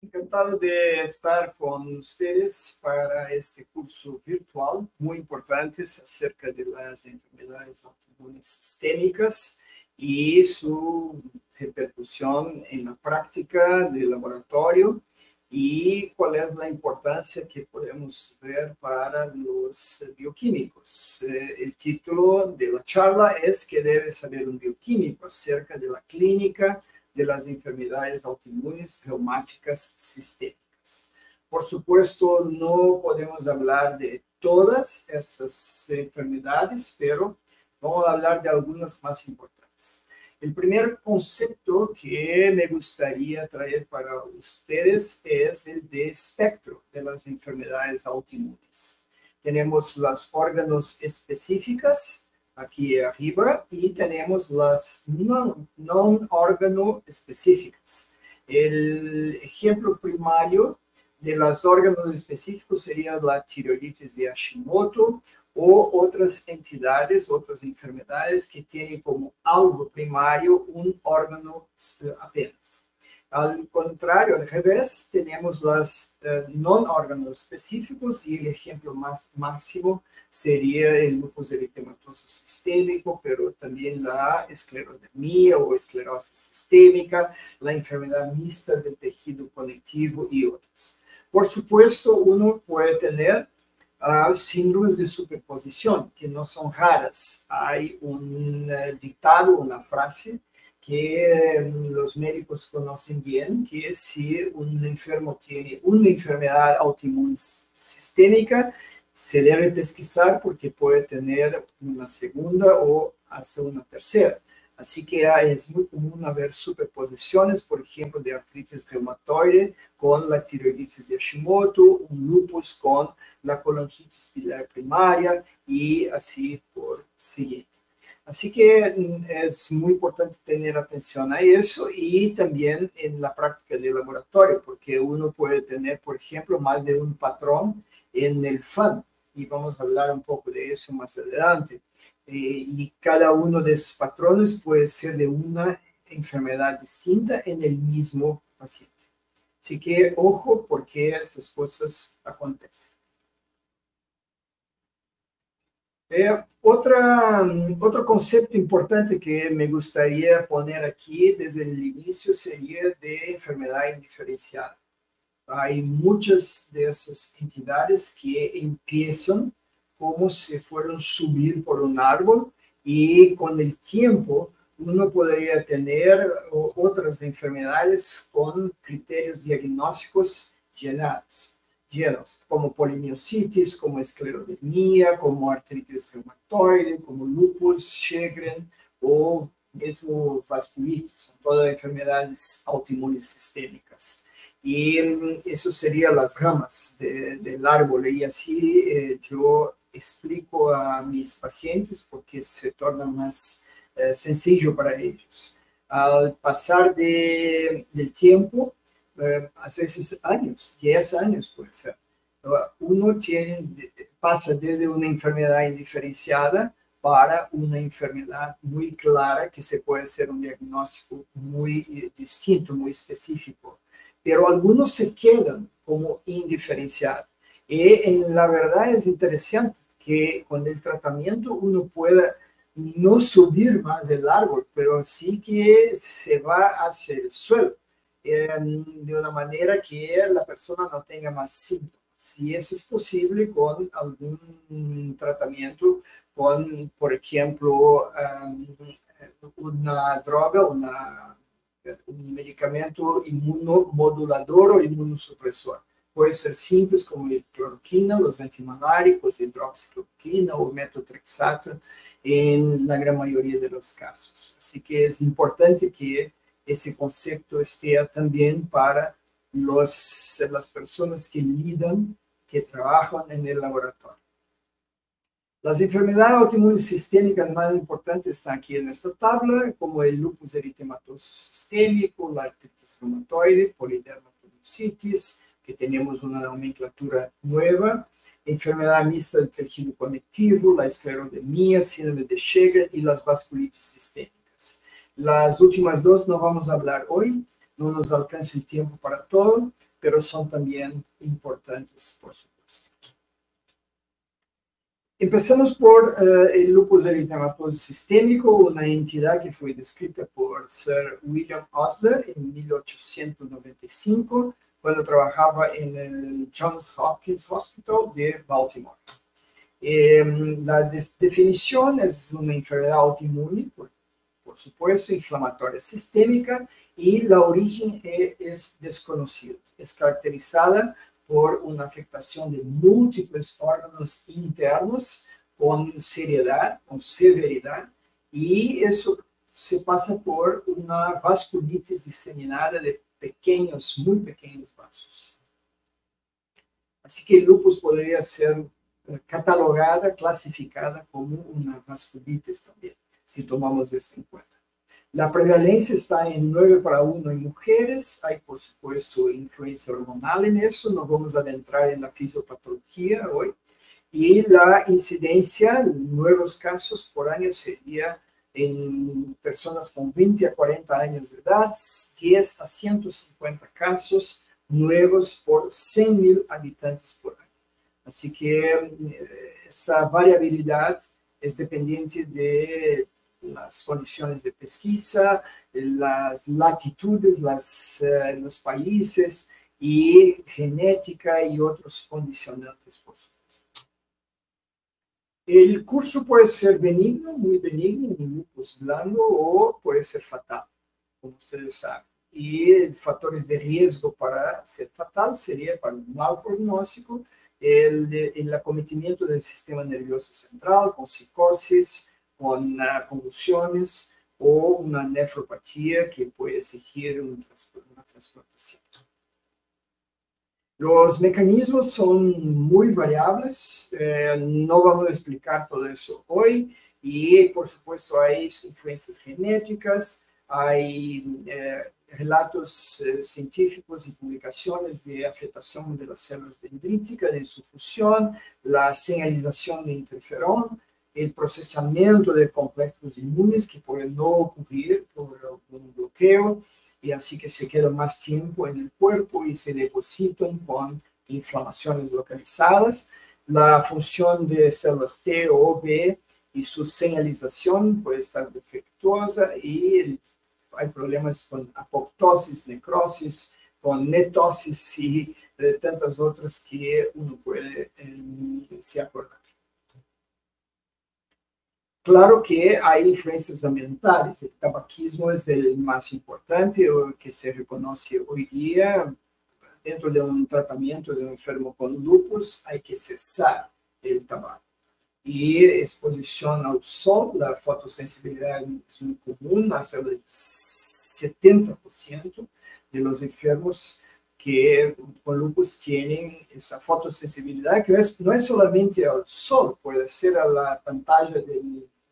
Encantado de estar con ustedes para este curso virtual muy importante acerca de las enfermedades autoinmunes sistémicas y su repercusión en la práctica del laboratorio y cuál es la importancia que podemos ver para los bioquímicos. El título de la charla es ¿Qué debe saber un bioquímico acerca de la clínica de las enfermedades autoinmunes reumáticas sistémicas? Por supuesto, no podemos hablar de todas esas enfermedades, pero vamos a hablar de algunas más importantes. El primer concepto que me gustaría traer para ustedes es el de espectro de las enfermedades autoinmunes. Tenemos los órganos específicas aquí arriba y tenemos las no órgano específicas. El ejemplo primario de los órganos específicos sería la tiroiditis de Hashimoto o otras entidades, otras enfermedades que tienen como alvo primario un órgano apenas. Al contrario, al revés, tenemos los no órganos específicos y el ejemplo más máximo sería el lupus eritematoso sistémico, pero también la esclerodermia o esclerosis sistémica, la enfermedad mixta del tejido conectivo y otras. Por supuesto, uno puede tener síndromes de superposición, que no son raras. Hay un dictado, una frase que los médicos conocen bien, que es si un enfermo tiene una enfermedad autoinmune sistémica, se debe pesquisar porque puede tener una segunda o hasta una tercera. Así que es muy común haber superposiciones, por ejemplo, de artritis reumatoide con la tiroiditis de Hashimoto, un lupus con la colangitis pilar primaria y así por siguiente. Así que es muy importante tener atención a eso y también en la práctica de laboratorio, porque uno puede tener, por ejemplo, más de un patrón en el FAN, y vamos a hablar un poco de eso más adelante. Y cada uno de esos patrones puede ser de una enfermedad distinta en el mismo paciente. Así que ojo porque esas cosas acontecen. Otro concepto importante que me gustaría poner aquí desde el inicio sería de enfermedad indiferenciada. Hay muchas de esas entidades que empiezan como si fueran subir por un árbol y con el tiempo uno podría tener otras enfermedades con criterios diagnósticos llenos, como polimiositis, como esclerodermia, como artritis reumatoide, como lupus, Sjögren o mesmo vasculitis, son todas enfermedades autoinmunes sistémicas. Y eso serían las ramas del árbol y así yo explico a mis pacientes porque se torna más sencillo para ellos. Al pasar del tiempo, a veces años, 10 años puede ser, uno pasa desde una enfermedad indiferenciada para una enfermedad muy clara que se puede hacer un diagnóstico muy distinto, muy específico. Pero algunos se quedan como indiferenciados. Y la verdad es interesante que con el tratamiento uno pueda no subir más del árbol, pero sí que se va hacia el suelo, de una manera que la persona no tenga más síntomas. Si eso es posible con algún tratamiento, con, por ejemplo, una droga, un medicamento inmunomodulador o inmunosupresor. Puede ser simples como la cloroquina, los antimaláricos, hidroxicloroquina o metotrexato en la gran mayoría de los casos. Así que es importante que ese concepto esté también para las personas que lidan, que trabajan en el laboratorio. Las enfermedades autoinmunes sistémicas más importantes están aquí en esta tabla, como el lupus eritematoso sistémico, la artritis reumatoide, polidermatositis, que tenemos una nomenclatura nueva, enfermedad mixta del tejido conectivo, la esclerodermia, síndrome de Sjögren y las vasculitis sistémicas. Las últimas dos no vamos a hablar hoy, no nos alcanza el tiempo para todo, pero son también importantes, por supuesto. Empezamos por el lupus eritematoso sistémico, una entidad que fue descrita por Sir William Osler en 1895, cuando trabajaba en el Johns Hopkins Hospital de Baltimore. La definición es una enfermedad autoinmune, por supuesto, inflamatoria sistémica, y la origen es desconocida. Es caracterizada por una afectación de múltiples órganos internos con seriedad, con severidad, y eso se pasa por una vasculitis diseminada de pequeños, muy pequeños vasos. Así que el lupus podría ser catalogada, clasificada como una vasculitis también, si tomamos esto en cuenta. La prevalencia está en 9:1 en mujeres. Hay, por supuesto, influencia hormonal en eso. No vamos a adentrar en la fisiopatología hoy. Y la incidencia, nuevos casos por año, sería en personas con 20 a 40 años de edad, 10 a 150 casos nuevos por 100.000 habitantes por año. Así que esta variabilidad es dependiente de las condiciones de pesquisa, las latitudes, los países y genética y otros condicionantes, por supuesto. El curso puede ser benigno, muy benigno, un lupus blando, o puede ser fatal, como ustedes saben. Y factores de riesgo para ser fatal sería para un mal pronóstico, el acometimiento del sistema nervioso central con psicosis, con convulsiones o una nefropatía que puede exigir una transplantación. Los mecanismos son muy variables, no vamos a explicar todo eso hoy, y por supuesto hay influencias genéticas, hay relatos científicos y publicaciones de afectación de las células dendríticas, de su fusión, la señalización de interferón, el procesamiento de complejos inmunes que pueden no ocurrir por algún bloqueo, y así que se queda más tiempo en el cuerpo y se depositan con inflamaciones localizadas. La función de células T o B y su señalización puede estar defectuosa, y hay problemas con apoptosis, necrosis, con netosis y tantas otras que uno puede se acordar. Claro que hay influencias ambientales. El tabaquismo es el más importante, o que se reconoce hoy día. Dentro de un tratamiento de un enfermo con lupus, hay que cesar el tabaco. Y exposición al sol, la fotosensibilidad es muy común, hasta el 70% de los enfermos que con lupus tienen esa fotosensibilidad, que no es solamente al sol, puede ser a la pantalla de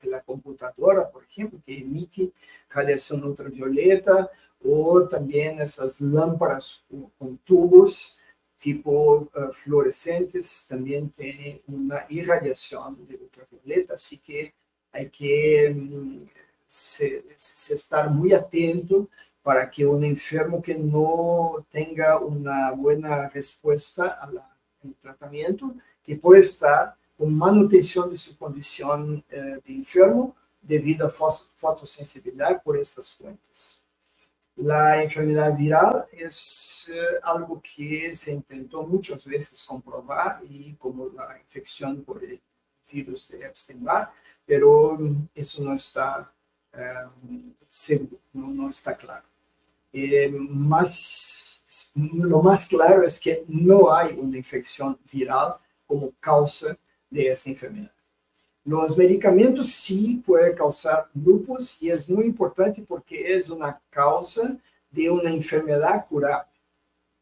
la computadora, por ejemplo, que emite radiación ultravioleta, o también esas lámparas con tubos tipo fluorescentes también tienen una irradiación de ultravioleta, así que hay que estar muy atento para que un enfermo que no tenga una buena respuesta al tratamiento, que puede estar con manutención de su condición de enfermo debido a fotosensibilidad por estas fuentes. La enfermedad viral es algo que se intentó muchas veces comprobar, y como la infección por el virus de Epstein-Barr, pero eso no está seguro, no está claro. Lo más claro es que no hay una infección viral como causa de esta enfermedad. Los medicamentos sí pueden causar lupus, y es muy importante porque es una causa de una enfermedad curable.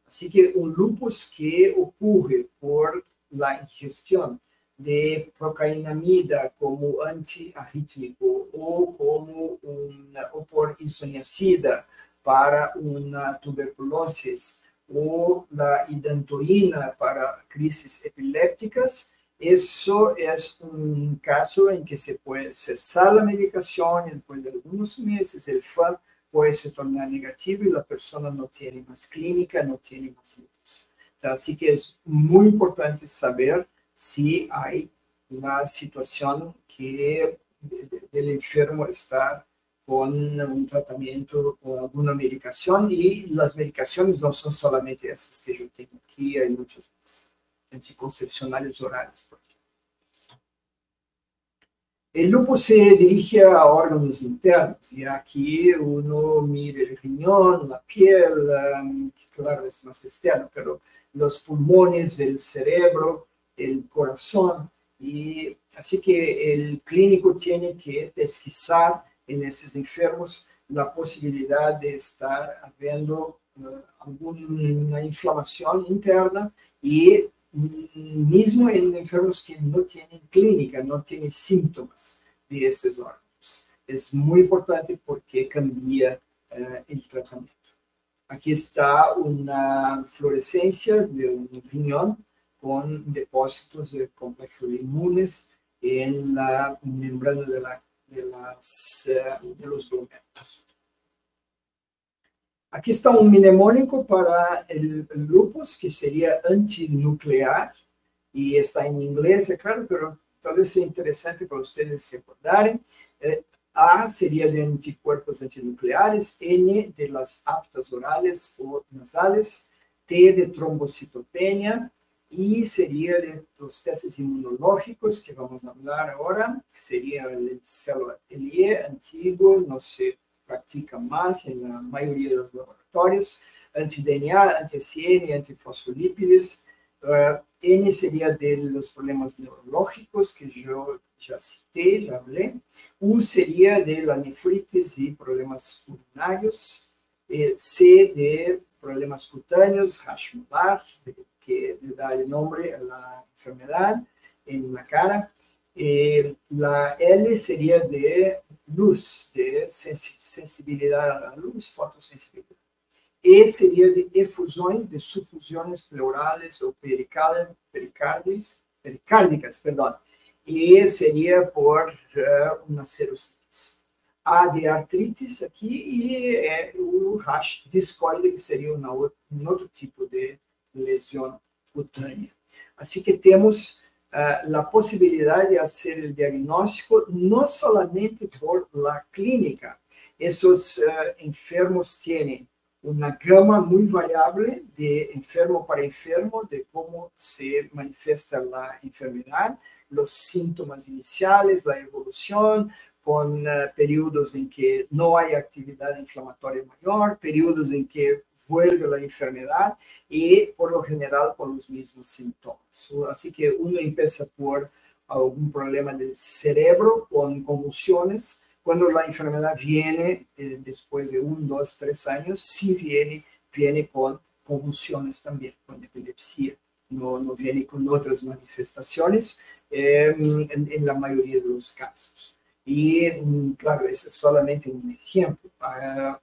Así que un lupus que ocurre por la ingestión de procainamida como antiarrítmico, o por isoniazida para una tuberculosis, o la idantoína para crisis epilépticas, eso es un caso en que se puede cesar la medicación, y después de algunos meses el puede se tornar negativo y la persona no tiene más clínica, no tiene más lupus. Así que es muy importante saber si hay una situación que del enfermo está con un tratamiento o alguna medicación, y las medicaciones no son solamente esas que yo tengo aquí, hay muchas más, anticoncepcionales orales, por ejemplo. El lupus se dirige a órganos internos, y aquí uno mira el riñón, la piel, claro, es más externo, pero los pulmones, el cerebro, el corazón, y así que el clínico tiene que pesquisar en esos enfermos la posibilidad de estar habiendo alguna inflamación interna, y mismo en enfermos que no tienen clínica, no tienen síntomas de estos órganos. Es muy importante porque cambia el tratamiento. Aquí está una fluorescencia de un riñón con depósitos de complejos inmunes en la membrana de los glomérulos. Aquí está un mnemónico para el lupus, que sería antinuclear, y está en inglés, es claro, pero tal vez sea interesante para ustedes se acordarem. A sería de anticuerpos antinucleares, N de las aftas orales o nasales, T de trombocitopenia, I sería de los testes inmunológicos, que vamos a hablar ahora, que sería el célula LIE antiguo, no se practica más en la mayoría de los laboratorios, anti-DNA, anti-ACN, antifosfolípidos. N sería de los problemas neurológicos, que yo ya cité, ya hablé. U sería de la nefritis y problemas urinarios. C de problemas cutáneos, Hashimoto's, que le da el nombre a la enfermedad en la cara. La L sería de luz, de sensibilidad a la luz, fotosensibilidad. E sería de efusões, de sufusões pleurales o pericárdicas, perdón. E sería por una serositis. A de artritis aqui, e o rash discoide, que seria um outro tipo de lesão cutânea. Assim que temos la posibilidad de hacer el diagnóstico no solamente por la clínica. Esos enfermos tienen una gama muy variable de enfermo para enfermo, de cómo se manifiesta la enfermedad, los síntomas iniciales, la evolución, con periodos en que no hay actividad inflamatoria mayor, periodos en que vuelve la enfermedad, y por lo general con los mismos síntomas. Así que uno empieza por algún problema del cerebro con convulsiones. Cuando la enfermedad viene después de 1, 2, 3 años, sí viene con convulsiones también, con epilepsia. No viene con otras manifestaciones en la mayoría de los casos. Y claro, ese es solamente un ejemplo.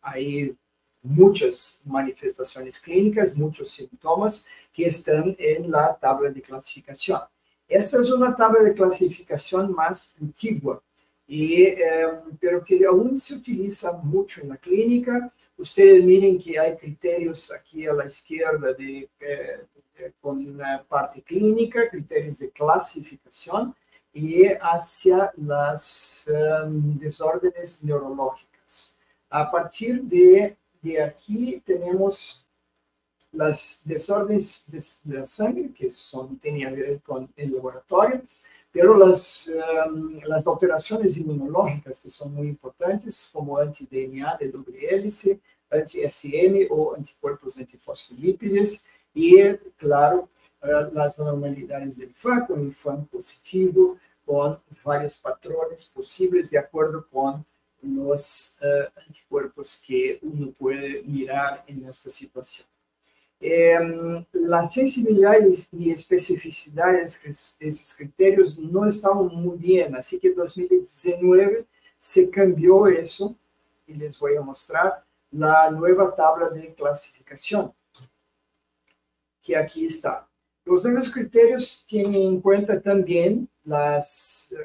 Hay muchas manifestaciones clínicas, muchos síntomas que están en la tabla de clasificación. Esta es una tabla de clasificación más antigua, pero que aún se utiliza mucho en la clínica. Ustedes miren que hay criterios aquí a la izquierda con la parte clínica, criterios de clasificación, y hacia las desórdenes neurológicas. A partir de aquí tenemos las desórdenes de la sangre, que tienen que ver con el laboratorio, pero las alteraciones inmunológicas, que son muy importantes, como anti-DNA de doble hélice, anti-ACN o anticuerpos antifosfolípidos, y claro, las anormalidades del FAN, con el FAN positivo, con varios patrones posibles de acuerdo con los anticuerpos que uno puede mirar en esta situación. La sensibilidad y especificidad de esos criterios no estaban muy bien, así que en 2019 se cambió eso, y les voy a mostrar la nueva tabla de clasificación, que aquí está. Los nuevos criterios tienen en cuenta también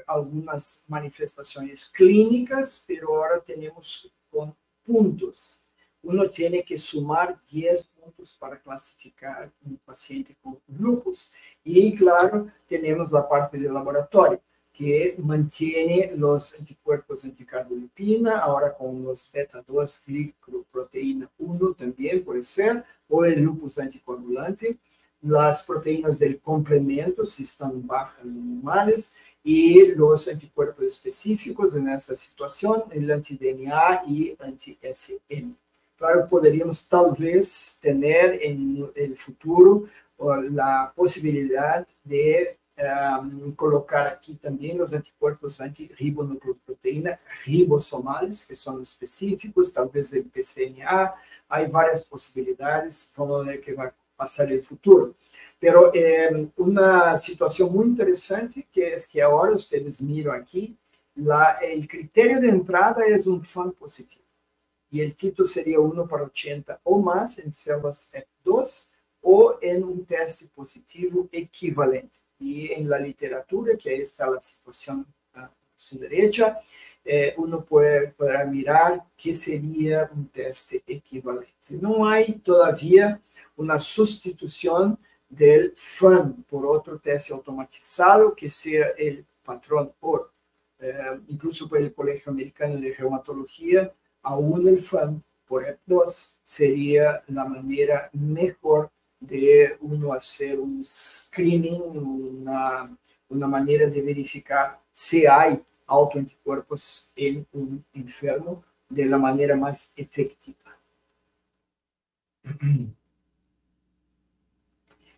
algunas manifestaciones clínicas, pero ahora tenemos con puntos. Uno tiene que sumar 10 puntos para clasificar un paciente con lupus. Y claro, tenemos la parte del laboratorio, que mantiene los anticuerpos anticardiolipina, ahora con los beta-2 glicoproteína 1 también puede ser, o el lupus anticoagulante, las proteínas del complemento, si están bajas o normales, y los anticuerpos específicos en esta situación, el anti-DNA y anti-SM. Claro, poderíamos tal vez tener en el futuro la posibilidad de colocar aquí también los anticuerpos anti-ribonucleoproteína ribosomales, que son específicos, tal vez el PCNA. Hay varias posibilidades, vamos a ver qué va a pasar en el futuro. Pero una situación muy interesante que es que ahora ustedes miran aquí, el criterio de entrada es un FAN positivo. Y el título sería 1/80 o más en células F2 o en un teste positivo equivalente. Y en la literatura, que ahí está la situación a su derecha, uno podrá mirar qué sería un teste equivalente. No hay todavía una sustitución del FAN por otro teste automatizado que sea el patrón OR. Incluso por el Colegio Americano de Reumatología, aún el FAN por F2 sería la manera mejor de uno hacer un screening, una manera de verificar si hay autoanticuerpos en un enfermo de la manera más efectiva.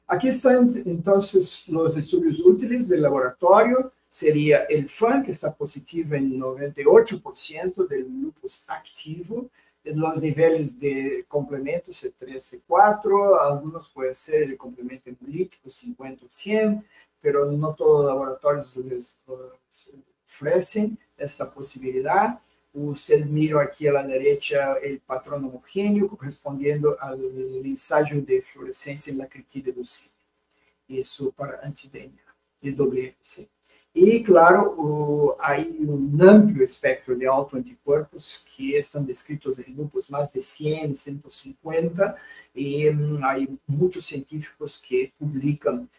Aquí están entonces los estudios útiles del laboratorio. Sería el FAN, que está positivo en 98% del lupus activo. Los niveles de complemento C3, C4, algunos pueden ser el complemento hemolítico 50 o 100, pero no todos los laboratorios les ofrecen esta posibilidad. Usted mira aquí a la derecha el patrón homogéneo correspondiendo al ensayo de fluorescencia en la cretida lucida. Eso para anti-DNA y WFC. Y claro, hay un amplio espectro de autoanticuerpos que están descritos en grupos más de 100, 150, y hay muchos científicos que publican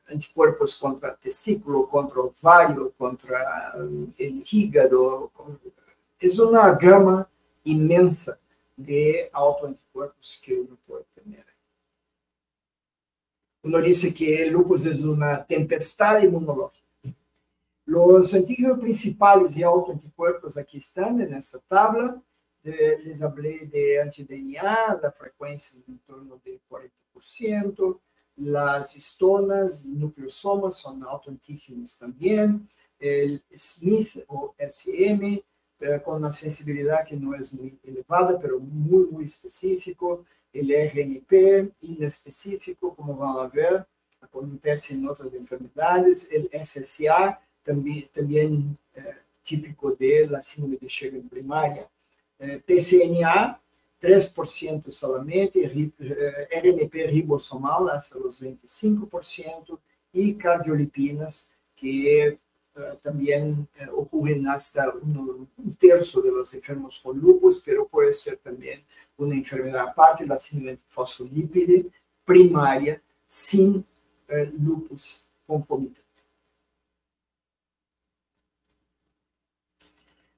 anticuerpos contra testículo, contra ovario, contra el hígado. Es una gama inmensa de autoanticuerpos que uno puede tener. Uno dice que el lupus es una tempestad inmunológica. Los antígenos principales y autoanticuerpos aquí están en esta tabla. Les hablé de anti-DNA, la frecuencia en torno del 40%. Las histonas, nucleosomas son autoantígenos también. El Smith o RCM, con una sensibilidad que no es muy elevada, pero muy, muy específico. El RNP inespecífico, como van a ver, acontece en otras enfermedades. El SSA, también típico de la síndrome de Sjögren primaria. PCNA, 3% solamente, RNP ribosomal hasta los 25%, y cardiolipinas, que también ocurren hasta un tercio de los enfermos con lupus, pero puede ser también una enfermedad aparte, la síndrome fosfolípide primaria, sin lupus concomitante.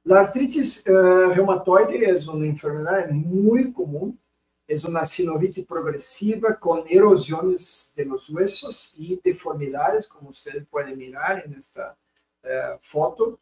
La artritis reumatoide es una enfermedad muy común, es una sinovitis progresiva con erosiones de los huesos y deformidades, como ustedes pueden mirar en esta foto.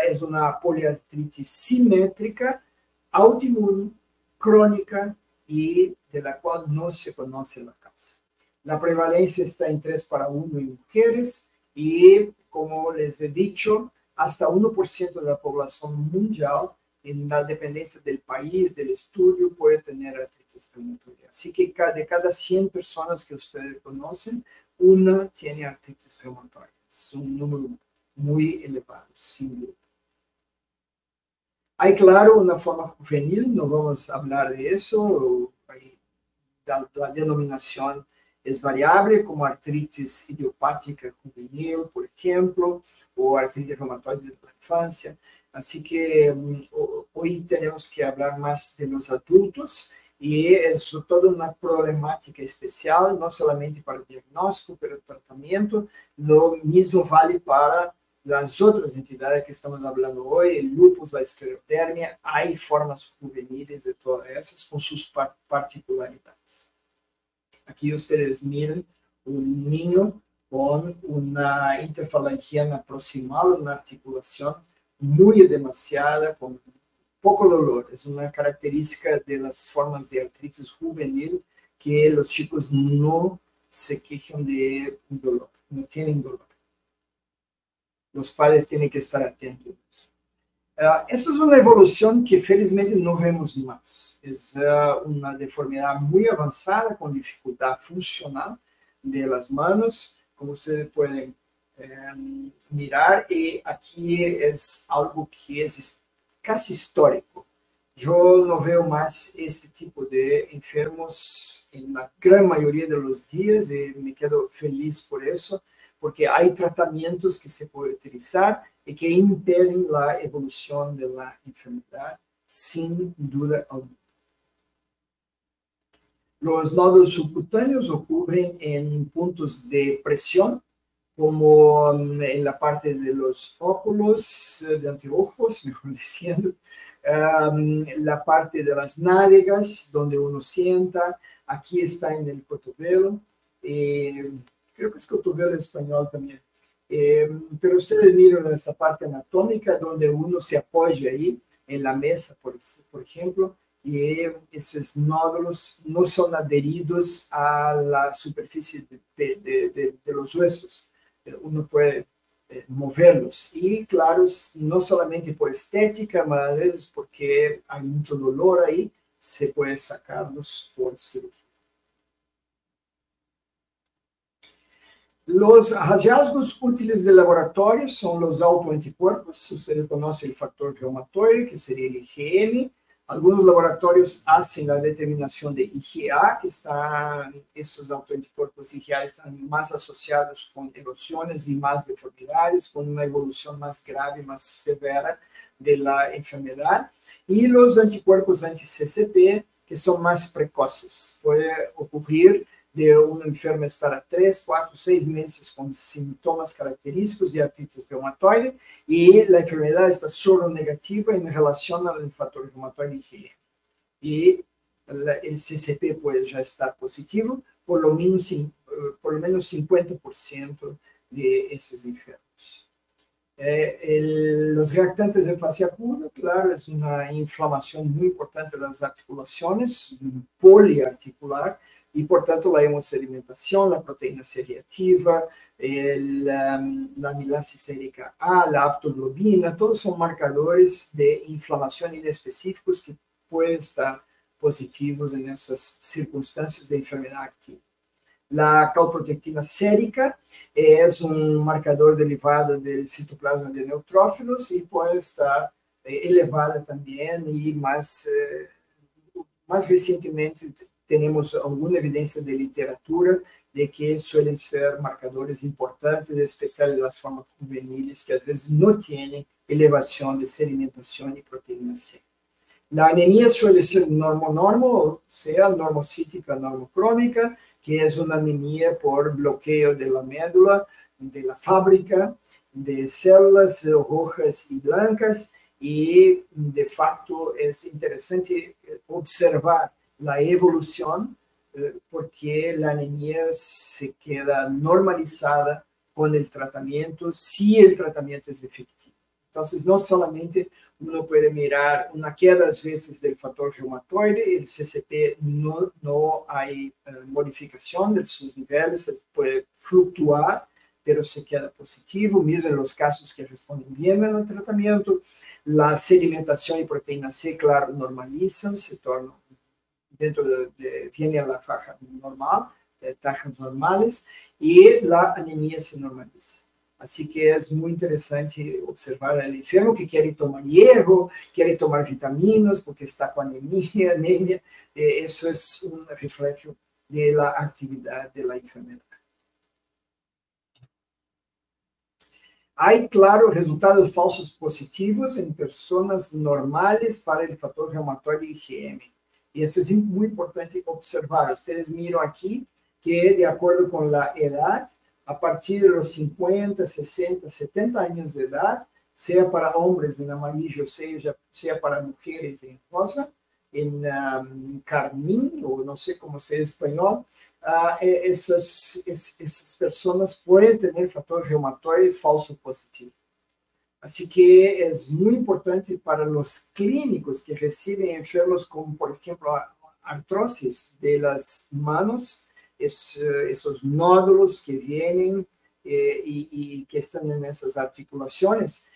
Es una poliartritis simétrica, autoinmune, crónica y de la cual no se conoce la causa. La prevalencia está en 3:1 en mujeres y, como les he dicho, hasta 1% de la población mundial, en la dependencia del país, del estudio, puede tener artritis reumatoide. Así que de cada 100 personas que ustedes conocen, una tiene artritis reumatoide. Es un número muy elevado, sin duda. Hay, claro, una forma juvenil, no vamos a hablar de eso, la denominación es variable, como artritis idiopática juvenil, por ejemplo, o artritis reumatoide de la infancia. Así que hoy tenemos que hablar más de los adultos y es toda una problemática especial, no solamente para el diagnóstico, pero el tratamiento. Lo mismo vale para las otras entidades que estamos hablando hoy, el lupus, la esclerodermia. Hay formas juveniles de todas esas con sus particularidades. Aquí ustedes miran un niño con una interfalangiana proximal, una articulación muy demasiada, con poco dolor. Es una característica de las formas de artritis juvenil que los chicos no se quejan de dolor, no tienen dolor. Los padres tienen que estar atentos. Esta es una evolución que felizmente no vemos más. Es una deformidad muy avanzada con dificultad funcional de las manos, como ustedes pueden mirar, y aquí es algo que es casi histórico. Yo no veo más este tipo de enfermos en la gran mayoría de los días y me quedo feliz por eso, porque hay tratamientos que se pueden utilizar y que impiden la evolución de la enfermedad, sin duda alguna. Los nódulos subcutáneos ocurren en puntos de presión, como en la parte de los óculos, de anteojos, mejor diciendo, la parte de las nádegas, donde uno sienta, aquí está en el cotovelo, creo que es cotovelo en español también, pero ustedes miran esa parte anatómica donde uno se apoya ahí, en la mesa, por ejemplo, y esos nódulos no son adheridos a la superficie de los huesos. Uno puede moverlos. Y claro, no solamente por estética, mas a veces porque hay mucho dolor ahí, se puede sacarlos por cirugía. Los hallazgos útiles de laboratorio son los autoanticuerpos. Ustedes conocen el factor reumatoide, que sería el IgM. Algunos laboratorios hacen la determinación de IgA, que estos autoanticuerpos IgA están más asociados con erosiones y más deformidades, con una evolución más grave, más severa de la enfermedad. Y los anticuerpos anti-CCP, que son más precoces. Puede ocurrir de un enfermo estar a 3, 4, 6 meses con síntomas característicos de artritis reumatoide y la enfermedad está solo negativa en relación al factor reumatoide IgE. Y el CCP puede ya estar positivo, por lo menos 50% de esos enfermos. Los reactantes de fase aguda, claro, es una inflamación muy importante de las articulaciones, poliarticular, y por tanto la hemosedimentación, la proteína C reactiva, la amilasa sérica A, la aptoglobina, todos son marcadores de inflamación inespecíficos que pueden estar positivos en esas circunstancias de enfermedad activa. La calprotectina sérica es un marcador derivado del citoplasma de neutrófilos y puede estar elevada también, y más recientemente tenemos alguna evidencia de literatura de que suelen ser marcadores importantes, especialmente de las formas juveniles, que a veces no tienen elevación de sedimentación y proteína C. La anemia suele ser normo-normo, o sea, normocítica, normocrónica, que es una anemia por bloqueo de la médula, de la fábrica, de células rojas y blancas, y de facto es interesante observar la evolución, porque la anemia se queda normalizada con el tratamiento, si el tratamiento es efectivo. Entonces, no solamente uno puede mirar una queda a veces del factor reumatoide, el CCP no hay modificación de sus niveles, puede fluctuar, pero se queda positivo, mismo en los casos que responden bien al tratamiento. La sedimentación y proteína C, claro, normalizan, se tornan viene a la faja normal, tajas normales, y la anemia se normaliza. Así que es muy interesante observar al enfermo que quiere tomar hierro, quiere tomar vitaminas porque está con anemia. Eso es un reflejo de la actividad de la enfermedad. Hay, claro, resultados falsos positivos en personas normales para el factor reumatoide IgM. Y eso es muy importante observar. Ustedes miran aquí que, de acuerdo con la edad, a partir de los 50, 60, 70 años de edad, sea para hombres en amarillo, sea para mujeres en rosa, en carmín, o no sé cómo sea en español, esas personas pueden tener factor reumatoide falso positivo. Así que es muy importante para los clínicos que reciben enfermos como, por ejemplo, artrosis de las manos, esos nódulos que vienen y que están en esas articulaciones.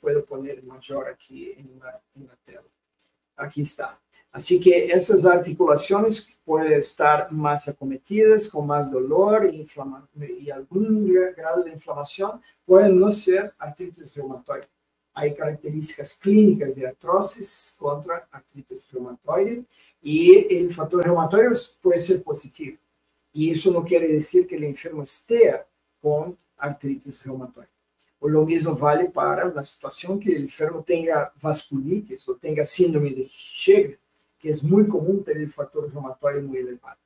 Puedo poner mayor aquí en la tela. Aquí está. Así que esas articulaciones pueden estar más acometidas, con más dolor y algún grado de inflamación, pueden no ser artritis reumatoide. Hay características clínicas de artrosis contra artritis reumatoide y el factor reumatoide puede ser positivo. Y eso no quiere decir que el enfermo esté con artritis reumatoide. O lo mismo vale para la situación que el enfermo tenga vasculitis o tenga síndrome de Sjögren, que es muy común tener el factor reumatoide muy elevado.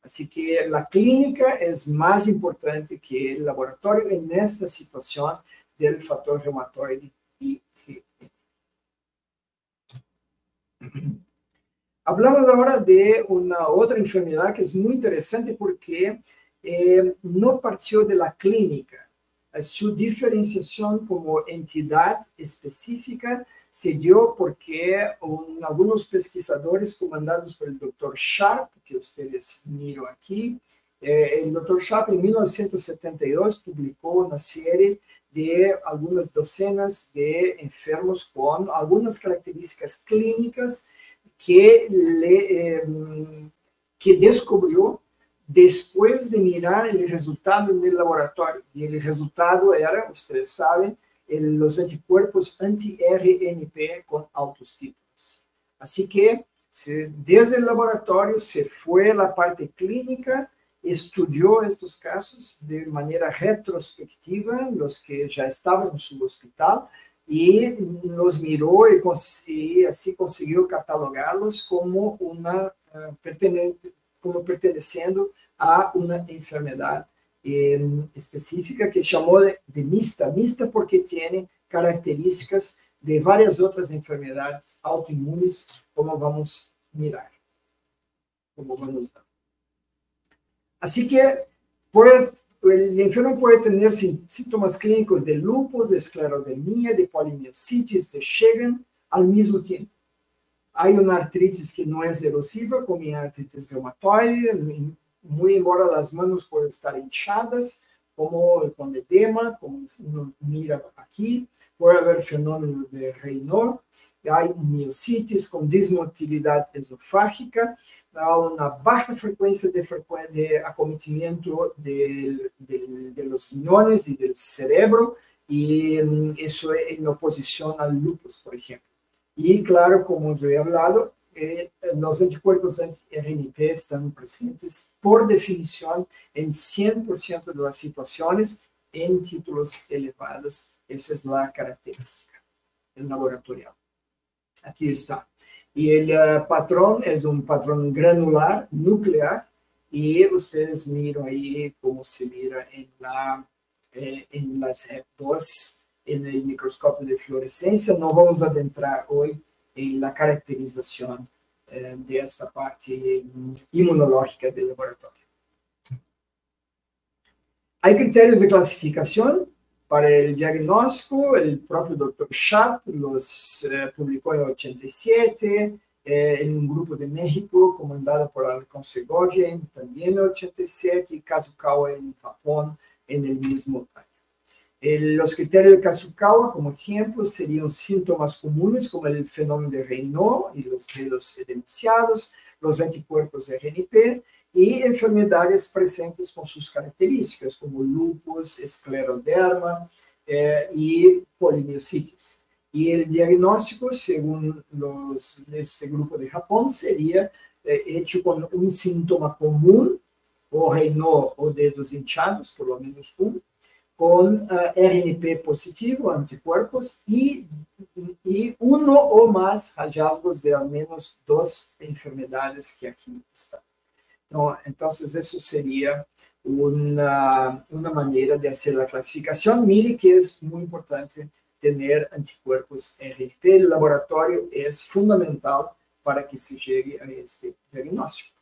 Así que la clínica es más importante que el laboratorio en esta situación del factor reumatoide IgM. Hablamos ahora de una otra enfermedad que es muy interesante porque no partió de la clínica. Su diferenciación como entidad específica se dio porque algunos pesquisadores comandados por el Dr. Sharp, que ustedes miran aquí, el Dr. Sharp en 1972 publicó una serie de algunas docenas de enfermos con algunas características clínicas que descubrió después de mirar el resultado en el laboratorio. Y el resultado era, ustedes saben, los anticuerpos anti-RNP con altos títulos. Así que desde el laboratorio se fue a la parte clínica, estudió estos casos de manera retrospectiva, los que ya estaban en su hospital, y los miró y así consiguió catalogarlos como perteneciendo a una enfermedad específica que llamó de mixta porque tiene características de varias otras enfermedades autoinmunes, como vamos a mirar. Así que, pues, el enfermo puede tener síntomas clínicos de lupus, de esclerodermia, de polimiositis, de Sjögren al mismo tiempo. Hay una artritis que no es erosiva, como la artritis reumatoide, muy embora las manos puedan estar hinchadas, como con edema, como uno mira aquí. Puede haber fenómeno de Raynaud. Hay miositis con dismotilidad esofágica, hay una baja frecuencia de acometimiento de los riñones y del cerebro, y eso en oposición al lupus, por ejemplo. Y claro, como yo he hablado, los anticuerpos anti-RNP están presentes por definición en 100% de las situaciones en títulos elevados. Esa es la característica del laboratorial. Aquí está. Y el patrón es un patrón granular, nuclear, y ustedes miran ahí cómo se mira en las HEP2, en el microscopio de fluorescencia. No vamos a adentrar hoy en la caracterización de esta parte inmunológica del laboratorio. Hay criterios de clasificación para el diagnóstico. El propio Dr. Sharp los publicó en 87, en un grupo de México comandado por Alcon Segovia, también en 87, y Kazukawa en Japón en el mismo año. Los criterios de Kazukawa, como ejemplo, serían síntomas comunes como el fenómeno de Raynaud y los dedos denunciados, los anticuerpos de RNP y enfermedades presentes con sus características, como lupus, escleroderma y polimiositis. Y el diagnóstico, según este grupo de Japón, sería hecho con un síntoma común, o Raynaud o dedos hinchados, por lo menos uno, con RNP positivo, anticuerpos, y uno o más hallazgos de al menos 2 enfermedades que aquí están. Entonces, eso sería una manera de hacer la clasificación. Mire que es muy importante tener anticuerpos RNP. El laboratorio es fundamental para que se llegue a este diagnóstico.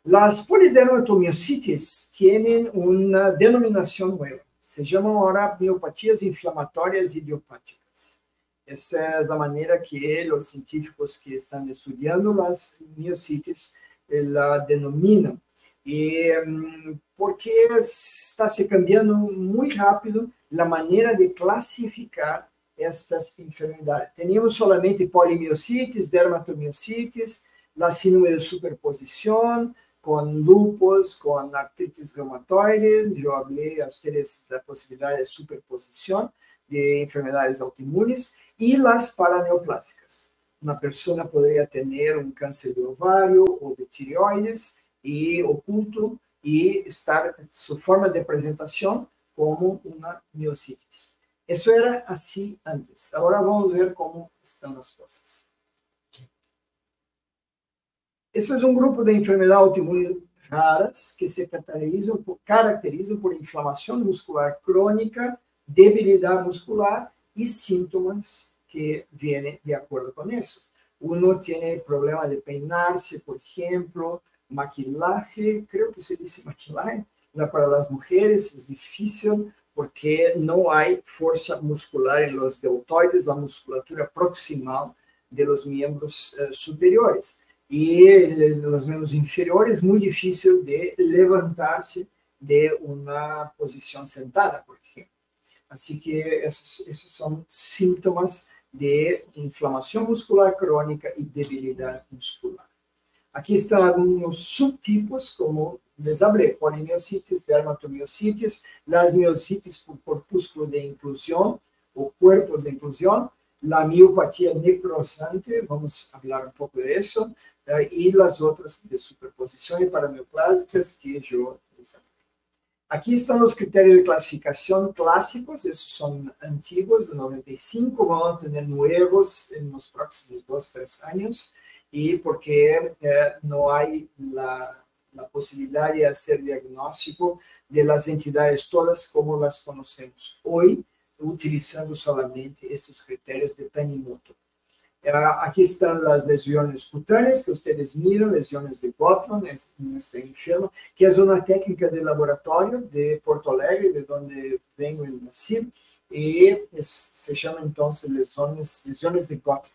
Las polidermatomiositis tienen una denominación nueva. Se llaman ahora miopatías inflamatorias idiopáticas. Esa es la manera que los científicos que están estudiando las miositis la denominan. Porque está se cambiando muy rápido la manera de clasificar estas enfermedades. Teníamos solamente polimiositis, dermatomiositis, la síndrome de superposición, con lupus, con artritis reumatoide. Yo hablé a ustedes de la posibilidad de superposición de enfermedades autoinmunes, y las paraneoplásicas. Una persona podría tener un cáncer de ovario o de tiroides y oculto, y estar su forma de presentación como una miositis. Eso era así antes. Ahora vamos a ver cómo están las cosas. Ese es un grupo de enfermedades autoinmunes raras que se caracterizan por inflamación muscular crónica, debilidad muscular y síntomas que vienen de acuerdo con eso. Uno tiene problema de peinarse, por ejemplo, maquillaje, creo que se dice maquillaje, para las mujeres es difícil porque no hay fuerza muscular en los deltoides, la musculatura proximal de los miembros superiores. Y los miembros inferiores, muy difícil de levantarse de una posición sentada, por ejemplo. Así que esos son síntomas de inflamación muscular crónica y debilidad muscular. Aquí están algunos subtipos, como les hablé: polimiositis, dermatomiositis, las miositis por corpúsculo de inclusión o cuerpos de inclusión, la miopatía necrosante, vamos a hablar un poco de eso, y las otras de superposición y paraneoplásicas que yo les hablé. Aquí están los criterios de clasificación clásicos, esos son antiguos, de 95, vamos a tener nuevos en los próximos 2-3 años, y porque no hay la posibilidad de hacer diagnóstico de las entidades todas como las conocemos hoy, utilizando solamente estos criterios de Tanimoto. Aquí están las lesiones cutáneas que ustedes miran, lesiones de Gottman en este enfermo, que es una técnica de laboratorio de Porto Alegre, de donde vengo en Brasil, y se llama entonces lesiones de Gottman.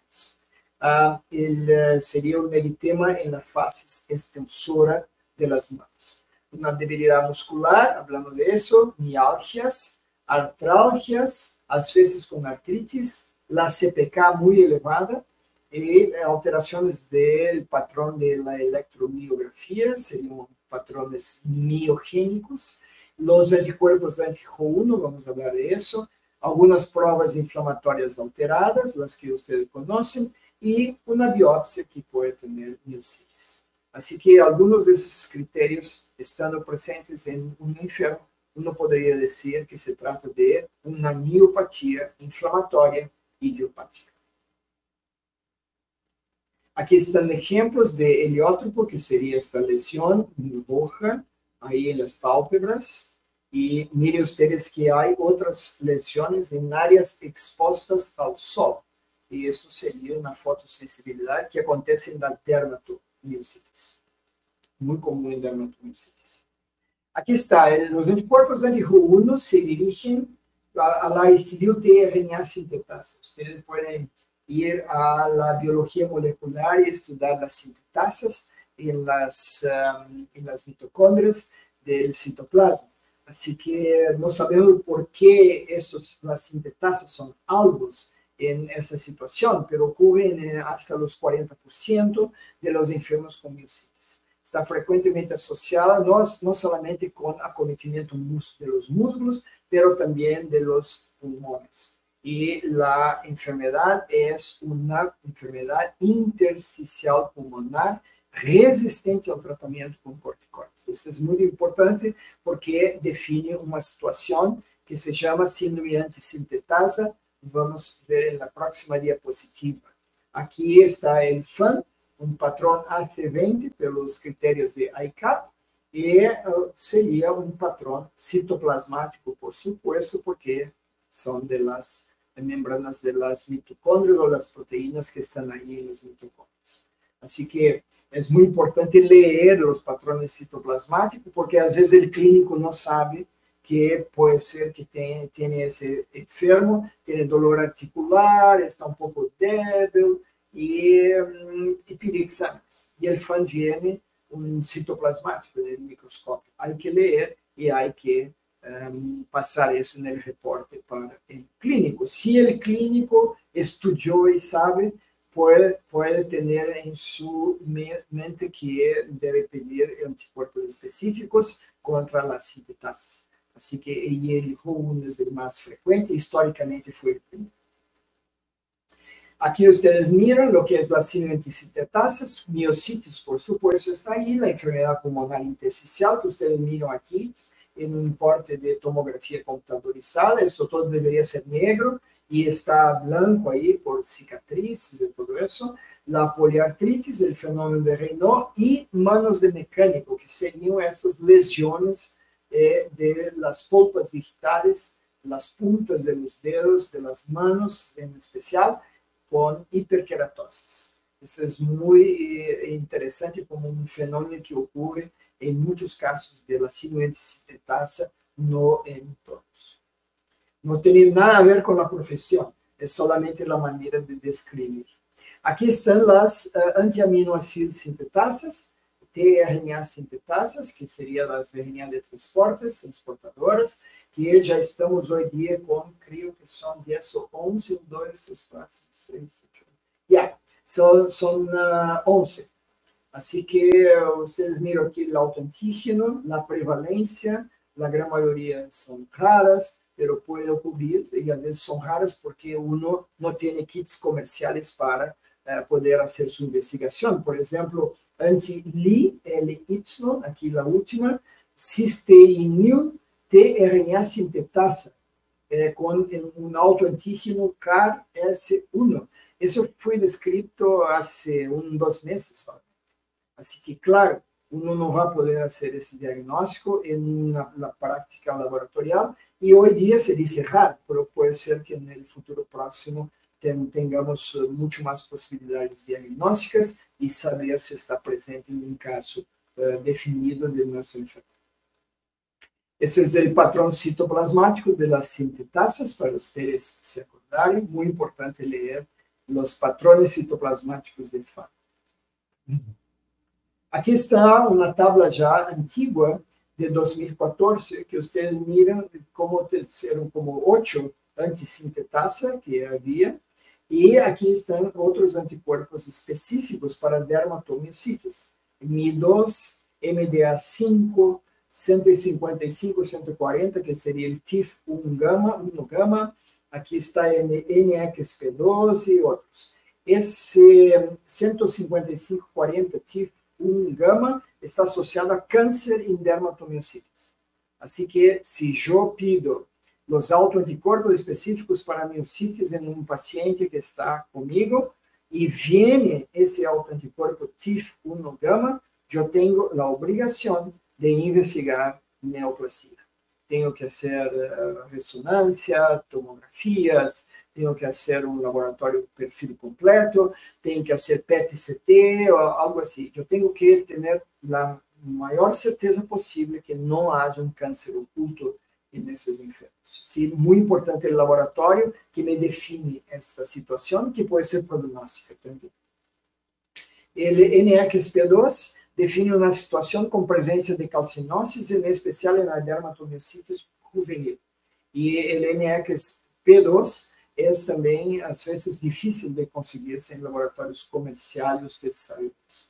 Sería un eritema en la fase extensora de las manos. Una debilidad muscular, hablando de eso, mialgias, artralgias, a veces con artritis, la CPK muy elevada, y alteraciones del patrón de la electromiografía, serían patrones miogénicos, los anticuerpos anti-HO1, vamos a hablar de eso, algunas pruebas inflamatorias alteradas, las que ustedes conocen, y una biopsia que puede tener miositis. Así que algunos de esos criterios, estando presentes en un enfermo, uno podría decir que se trata de una miopatía inflamatoria idiopática. Aquí están ejemplos de heliótropo, que sería esta lesión roja ahí en las pálpebras. Y miren ustedes que hay otras lesiones en áreas expuestas al sol. Y eso sería una fotosensibilidad que acontece en la dermatomiositis. Muy común en dermatomiositis. Aquí está, los anticuerpos anti-HO1 se dirigen a la esteril-tRNA sintetasa. Ustedes pueden ir a la biología molecular y estudiar las sintetasas en las mitocondrias del citoplasma. Así que no sabemos por qué las sintetasas son alvos en esa situación, pero ocurren hasta los 40% de los enfermos con miositis. Está frecuentemente asociada no solamente con acometimiento de los músculos, pero también de los pulmones. Y la enfermedad es una enfermedad intersticial pulmonar resistente al tratamiento con corticoides. Isso é muito importante porque define uma situação que se chama síndrome antissintetasa. Vamos ver na próxima diapositiva. Aqui está o FAN, um patrão AC20 pelos critérios de ICAP, e seria um patrão citoplasmático, por supuesto, porque são das membranas das mitocôndrias ou das proteínas que estão aí nos mitocôndrios. Assim que é muito importante ler os patrões citoplasmáticos, porque às vezes o clínico não sabe que pode ser que tenha esse enfermo, tem dolor articular, está um pouco débil, e pedir exames. E o FAN viene um citoplasmático no microscópio. Há que ler e há que passar isso no reporte para o clínico. Se o clínico estudou e sabe, pode ter em sua mente que deve pedir anticorpos específicos contra as sintetasas. Assim que ele é o mais frequente, historicamente foi o primeiro. Aqui ustedes miran lo que es la síndrome antissintetasas, miocitis, por supuesto, está ahí, la enfermedad pulmonar intersticial que ustedes miran aquí en un corte de tomografía computadorizada. Eso todo debería ser negro y está blanco ahí por cicatrices y todo eso. La poliartritis, el fenómeno de Raynaud y manos de mecánico, que serían estas lesiones de las polpas digitales, las puntas de los dedos, de las manos en especial, com hiperkeratosis. Isso é muito interessante como um fenômeno que ocorre em muitos casos de síndrome antissintetasa no entornos. Não tem nada a ver com a profissão, é solamente a maneira de descrever. Aqui estão as antiaminoácidos sintetasas, tRNA sintetasas, que seriam as RNA de transportadoras, que já estamos hoje em dia com, creio que são 10 ou 11, 1, 2, 3, 4, 5, 6, 7, 8. São 11. Assim que vocês miram aqui o autoantígeno, a prevalência, a grande maioria são raras, mas pode ocorrer, e às vezes são raras porque uno não tem kits comerciais para poder fazer sua investigação. Por exemplo, anti-LY, aqui a última, cisteinil, tRNA sintetasa, com um autoantígeno CAR-S1. Isso foi descrito há 2 meses só. Assim que, claro, uno não vai poder fazer esse diagnóstico na prática laboratorial, e hoje em dia se diz raro, mas pode ser que no futuro próximo tenhamos muito mais possibilidades diagnósticas e saber se está presente em um caso definido de nosso enfermo. Esse é o patrão citoplasmático de las sintetasas, para vocês se acordarem. Muito importante ler os patrões citoplasmáticos de FAN. Aqui está uma tabla já antiga, de 2014, que vocês miram como eram como 8 antissintetasas que havia, e aqui estão outros anticorpos específicos para dermatomiositis. Mi2, MDA5, 155, 140, que seria o TIF1-gama, aqui está NXP2 e outros. Esse 155-40 TIF1-gama está associado a câncer em dermatomiositis. Assim que, se eu pido os autoanticorpos específicos para miocitis em um paciente que está comigo, e vem esse autoanticorpo TIF1-gama, eu tenho a obrigação de investigar neoplasia. Tenho que fazer ressonância, tomografias, tenho que fazer um laboratório perfil completo, tenho que fazer PET-CT, ou algo assim. Eu tenho que ter a maior certeza possível que não haja um câncer oculto nesses enfermos. Sim, muito importante o laboratório que me define esta situação, que pode ser prognóstica também. O NXP2 define uma situação com presença de calcinoses, em especial na dermatomiositis juvenil. E o NXP2 é também, às vezes, difícil de conseguir em laboratórios comerciais, vocês sabem disso.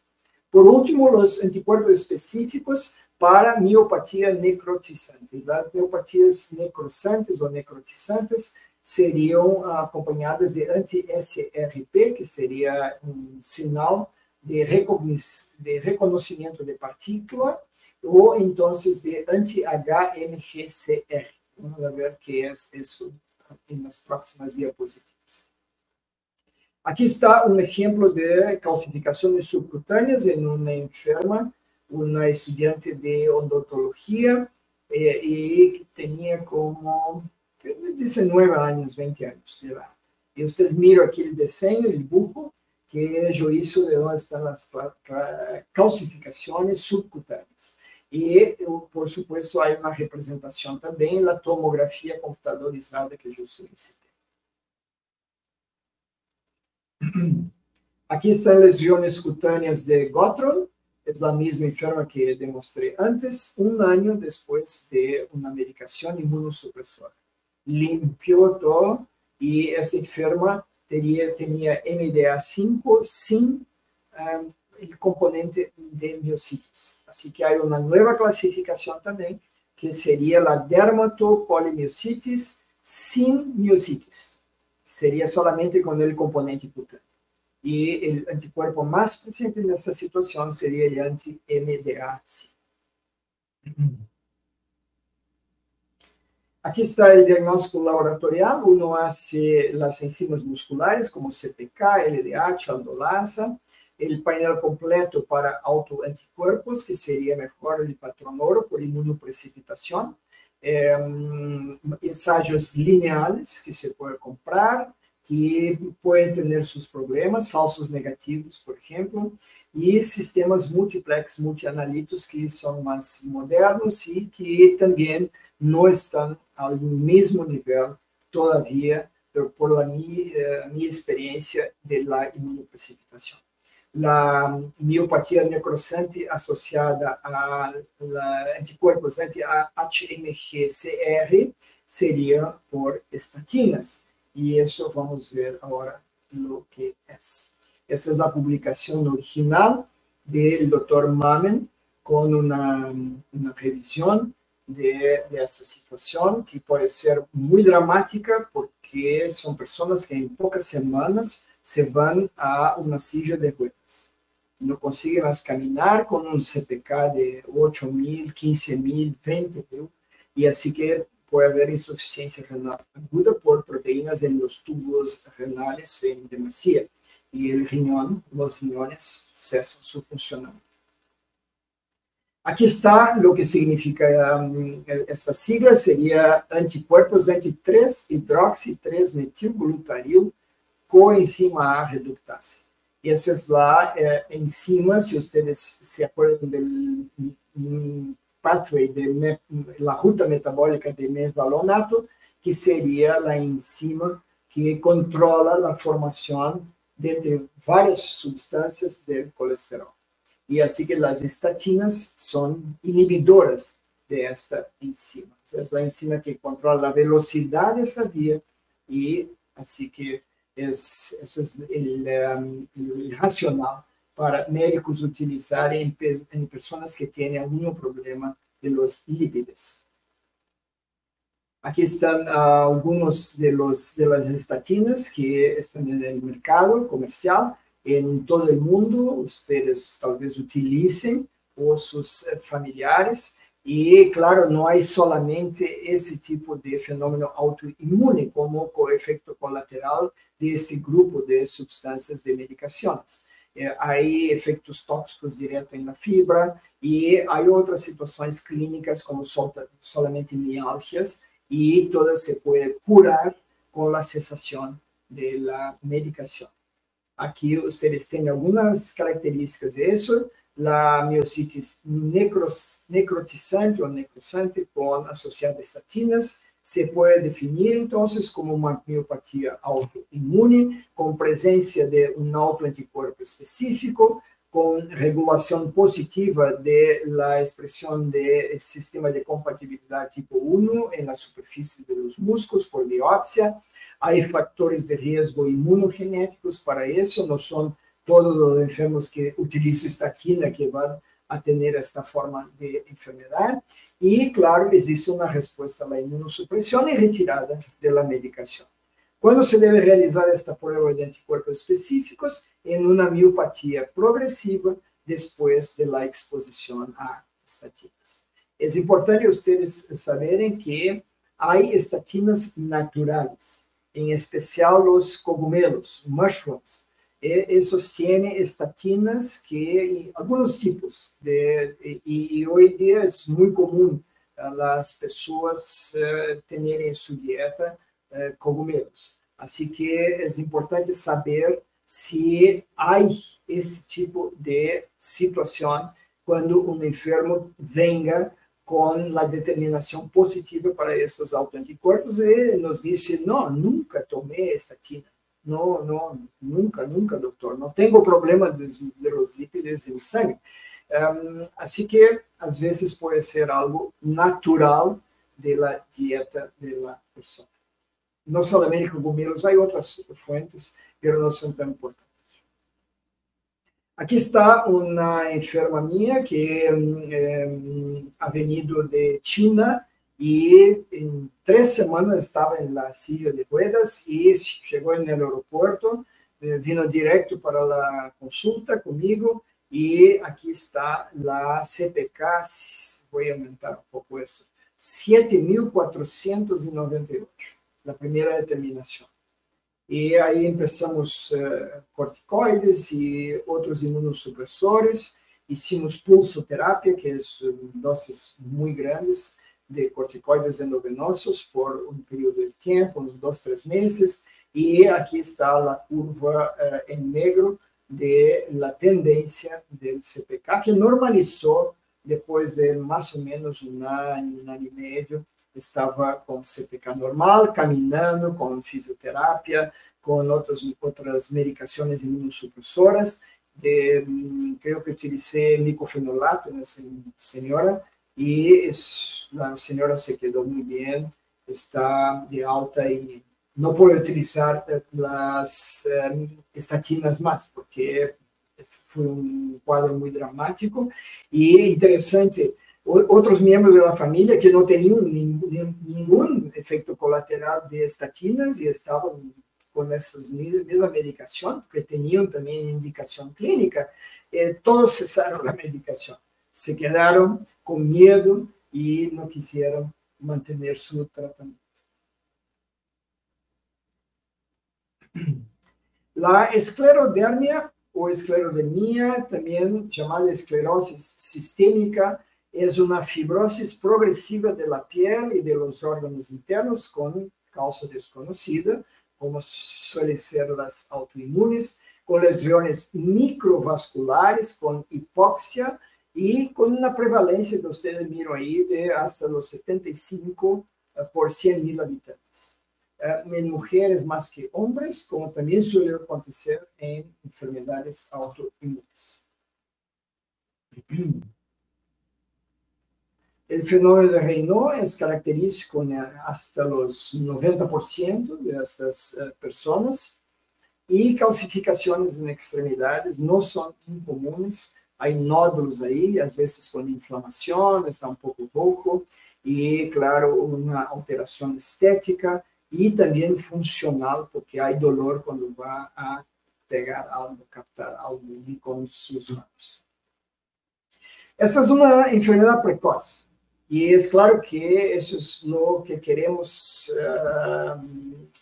Por último, os anticorpos específicos para miopatia necrotizante. As miopatias necrosantes ou necrotizantes seriam acompanhadas de anti-SRP, que seria um sinal de reconocimiento de partícula o entonces de anti-HMGCR. Vamos a ver qué es eso en las próximas diapositivas. Aquí está un ejemplo de calcificaciones subcutáneas en una enferma, una estudiante de odontología, y tenía como 19 años, 20 años de edad. Y ustedes miran aquí el diseño, el dibujo que yo hice de dónde están las calcificaciones subcutáneas. Y, por supuesto, hay una representación también en la tomografía computadorizada que yo solicité. Aquí están lesiones cutáneas de Gottron. Es la misma enferma que demostré antes, un año después de una medicación inmunosupresora. Limpió todo y esa enferma tenía MDA5 sin el componente de miocitis. Así que hay una nueva clasificación también, que sería la dermatopolimiositis sin miocitis. Sería solamente con el componente cutáneo. Y el anticuerpo más presente en esta situación sería el anti-MDA5. Aquí está el diagnóstico laboratorial. Uno hace las enzimas musculares como CPK, LDH, aldolasa, el panel completo para autoanticuerpos, que sería mejor el patrón oro por inmunoprecipitación, ensayos lineales que se puede comprar, que pueden tener sus problemas, falsos negativos, por ejemplo, y sistemas multiplex, multianalitos, que son más modernos y que también no están al mismo nivel todavía, pero por mi experiencia de la inmunoprecipitación. La miopatía necrosante asociada a anticuerpos anti-HMGCR sería por estatinas. Y eso vamos a ver ahora lo que es. Esa es la publicación original del doctor Mamen con una revisión de esa situación, que puede ser muy dramática porque son personas que en pocas semanas se van a una silla de ruedas. No consiguen más caminar con un CPK de 8.000, 15.000, 20.000, y así que puede haber insuficiencia renal aguda por proteínas en los tubos renales en demasía, y el riñón, los riñones cesan su funcionamiento. Aquí está lo que significa esta sigla, sería anticuerpos anti-3-hidroxi-3-metilglutaril coenzima A reductase. Y esa es la enzima, si ustedes se acuerdan del pathway, de la ruta metabólica de mevalonato, que sería la enzima que controla la formación de varias sustancias del colesterol. Y así que las estatinas son inhibidoras de esta enzima. Es la enzima que controla la velocidad de esa vía, y así que ese es el racional para médicos utilizar en personas que tienen algún problema de los lípidos. Aquí están algunos de las estatinas que están en el mercado comercial en todo el mundo. Ustedes tal vez utilicen, o sus familiares. Y claro, no hay solamente ese tipo de fenómeno autoinmune como efecto colateral de este grupo de sustancias de medicaciones. Hay efectos tóxicos directos en la fibra, y hay otras situaciones clínicas como solamente mialgias, y todas se puede curar con la cesación de la medicación. Aquí ustedes tienen algunas características de eso. La miocitis necrotizante o necrosante asociada a estatinas se puede definir entonces como una miopatía autoinmune con presencia de un autoanticuerpo específico, con regulación positiva de la expresión del sistema de compatibilidad tipo 1 en la superficie de los músculos por biopsia. Hay factores de riesgo inmunogenéticos para eso, no son todos los enfermos que utilizan estatina que van a tener esta forma de enfermedad. Y claro, existe una respuesta a la inmunosupresión y retirada de la medicación. ¿Cuándo se debe realizar esta prueba de anticuerpos específicos? En una miopatía progresiva después de la exposición a estatinas. Es importante ustedes saberem que hay estatinas naturales, en especial los cogumelos, mushrooms. Esos tienen estatinas que, algunos tipos, y hoy día es muy común las pessoas terem em sua dieta cogumelos. Así que es importante saber si hay esse tipo de situação quando um enfermo venga com a determinação positiva para esses autoanticorpos e nos disse, não, nunca tomei estatina. Não, não, nunca, nunca, doutor. Não tenho problema de los lípidos em sangue. Assim que, às vezes, pode ser algo natural da dieta da pessoa. Não somente cogumelos, há outras fuentes, mas não são tão importantes. Aqui está uma enferma minha que ha venido de China e em 3 semanas estava na silla de ruedas e chegou no aeroporto, vino direto para a consulta comigo e aqui está a CPK, vou aumentar um pouco isso, 7.498, a primeira determinação. E aí começamos corticoides e outros imunossupressores, hicimos pulsoterapia, que é doses muito grandes de corticoides endovenosos por um período de tempo, uns 2, 3 meses, e aqui está a curva em negro de la tendência do CPK, que normalizou depois de mais ou menos um ano e meio, estava com CPK normal, caminhando, com fisioterapia, com outras medicações imunossupressoras. Creio que utilizei micofenolato nessa senhora e a senhora se quedou muito bem, está de alta e não pode utilizar as estatinas mais, porque foi um quadro muito dramático e interessante. Outros membros da família que não tinham nenhum efeito colateral de estatinas e estavam com essas mesma medicação, porque tinham também indicação clínica, todos cessaram a medicação. Se quedaram com medo e não quiseram manter seu tratamento. A esclerodermia ou esclerodermia, também chamada esclerose sistêmica, é uma fibrose progressiva da pele e dos órgãos internos com causa desconhecida, como suelen ser as autoimunes, com lesões microvasculares, com hipóxia e com uma prevalência que vocês viram aí de hasta os 75 por 100.000 habitantes. Em mulheres mais que homens, como também suele acontecer em enfermedades autoimunes. O fenômeno de Raynaud é característico hasta os 90% destas pessoas e calcificações em extremidades não são incomuns. Há nódulos aí, às vezes com inflamação, está um pouco rojo e, claro, uma alteração estética e também funcional, porque há dolor quando vai a pegar algo, captar algo com suas mãos. Essa é uma enfermidade precoce. E é claro que isso é o que queremos